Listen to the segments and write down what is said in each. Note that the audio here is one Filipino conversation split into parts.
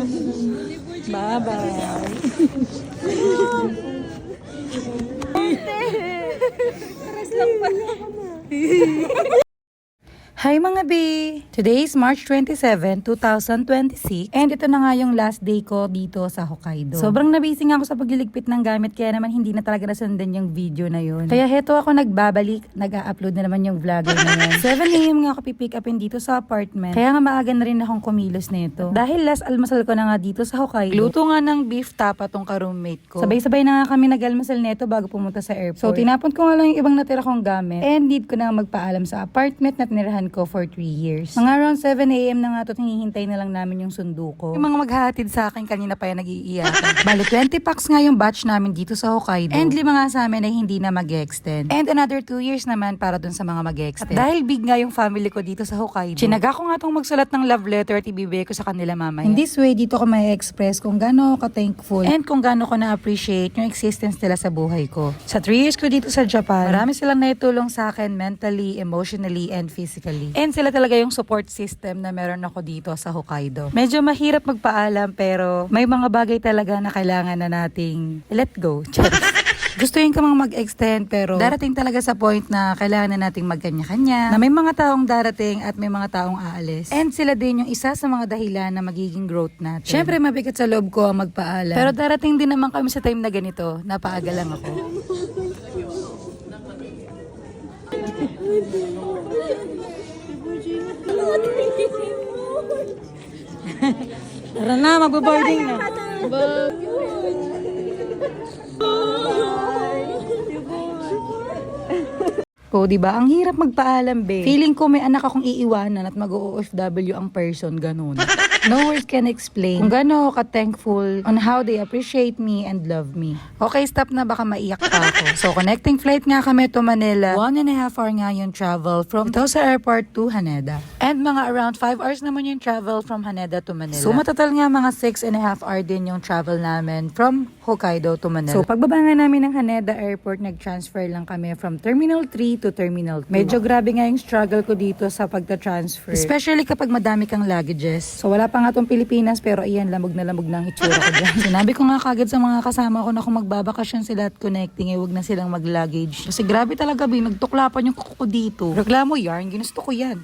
Bye-bye. Pares lang pala. Hi mga B! Today is March 27, 2026 and ito na nga yung last day ko dito sa Hokkaido. Sobrang nabising ako sa pagliligpit ng gamit kaya naman hindi na talaga nasundan yung video na yun. Kaya heto ako nagbabalik, nag-a-upload na naman yung vlogger na yan. 7 AM nga ako pipick upin dito sa apartment kaya nga maaga na rin akong kumilos nito. Dahil last almasal ko na nga dito sa Hokkaido. Luto nga ng beef tapa tong ka-roommate ko. Sabay-sabay na nga kami nag-almasal nito bago pumunta sa airport. So tinapon ko nga lang yung ibang natira kong gamit and need ko na magpaalam sa apartment na tinirahan ko for 3 years. Mga around 7 AM na nga to, hinihintay na lang namin yung sundo ko. Yung mga maghahatid sa akin kanina pa yan nag-iiyakan. Bali 20 packs nga yung batch namin dito sa Hokkaido. And 5 nga sa amin ay hindi na mag-extend. And another 2 years naman para dun sa mga mag-extend. At dahil big nga yung family ko dito sa Hokkaido, chinaga ko nga tong magsulat ng love letter at ibibigay ko sa kanila mamaya. In this way, dito ko may express kung gaano ka thankful and kung gaano ko na-appreciate yung existence nila sa buhay ko. Sa 3 years ko dito sa Japan, marami silang naitulong sa akin mentally, emotionally, and physically. And sila talaga yung support system na meron ako dito sa Hokkaido. Medyo mahirap magpaalam pero may mga bagay talaga na kailangan na nating let go. Gustuin ka mang mag-extend pero darating talaga sa point na kailangan na nating magkanya-kanya, na may mga taong darating at may mga taong aalis. And sila din yung isa sa mga dahilan na magiging growth natin. Syempre mabigat sa loob ko ang magpaalam. Pero darating din naman kami sa time na ganito, napaaga lang ako. Tara na, magbo-boarding na. O, diba? Ang hirap magpaalam, be. Feeling ko may anak akong iiwanan at mag-OFW ang person, ganun. No words can explain kung gaano ako ka-thankful on how they appreciate me and love me. Okay, stop na, baka maiyak pa ako. So, connecting flight nga kami to Manila. 1.5 hour nga yung travel from Tosa Airport to Haneda. And mga around 5 hours naman yung travel from Haneda to Manila. So, matatal nga mga 6.5 hour din yung travel namin from Hokkaido to Manila. So, pagbaba nga namin ng Haneda Airport, nag-transfer lang kami from Terminal 3 to Terminal 2. Medyo grabe nga yung struggle ko dito sa pagta-transfer. Especially kapag madami kang luggages. So, wala pa nga tong Pilipinas pero ayan, lamog na ng itsura ko dyan. Sinabi ko nga kagad sa mga kasama ko na kung magbabakasyon sila at connecting, huwag na silang mag-luggage. Kasi grabe talaga, nagtuklapan yung kuko ko dito. Reklamo yarn, ginusto ko yan.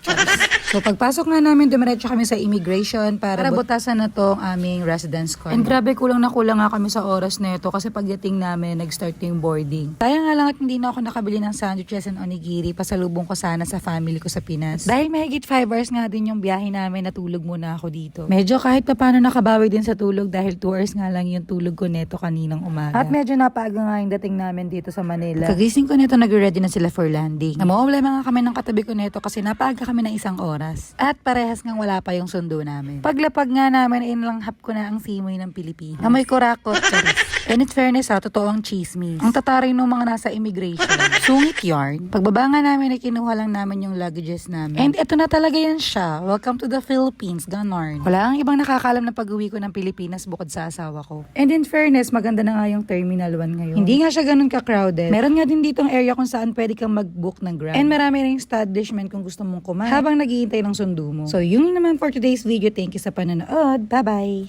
So pagpasok nga namin, dumiretso kami sa immigration para butasan na to ang aming residence card. And grabe, kulang na kulang nga kami sa oras na ito kasi pagdating namin, nag-start yung boarding. Kaya nga lang at hindi na ako nakabili ng sandwiches and onigiri, pasalubong ko sana sa family ko sa Pinas. Dahil mahigit 5 hours nga din yung biyahe namin, natulog muna ako dito. Medyo kahit pa paano nakabawi din sa tulog dahil 2 hours nga lang yung tulog ko neto kaninang umaga. At medyo napaaga nga yung dating namin dito sa Manila. Kagising ko neto, nag-ready na sila for landing. Namawala mga kami ng katabi ko neto kasi napaaga kami ng 1 oras. At parehas ngang wala pa yung sundo namin. Paglapag nga namin, inlanghap ko na ang simoy ng Pilipinas. Amoy kurakot, charis. And in fairness totoo ang chismis. Ang tataray ng mga nasa immigration. Sungit yarn. Pagbaba nga namin, kinuha lang namin yung luggages namin. And eto na talaga yan siya. Welcome to the Philippines, ganon. Wala ang ibang nakakalam na pag-uwi ko ng Pilipinas bukod sa asawa ko. And in fairness, maganda na nga yung Terminal 1 ngayon. Hindi nga siya ganun ka-crowded. Meron nga din ditong area kung saan pwede kang mag-book ng Grab. And marami ring establishment kung gusto mong kumain habang naghihintay ng sundo mo. So yun naman for today's video. Thank you sa panonood. Bye-bye!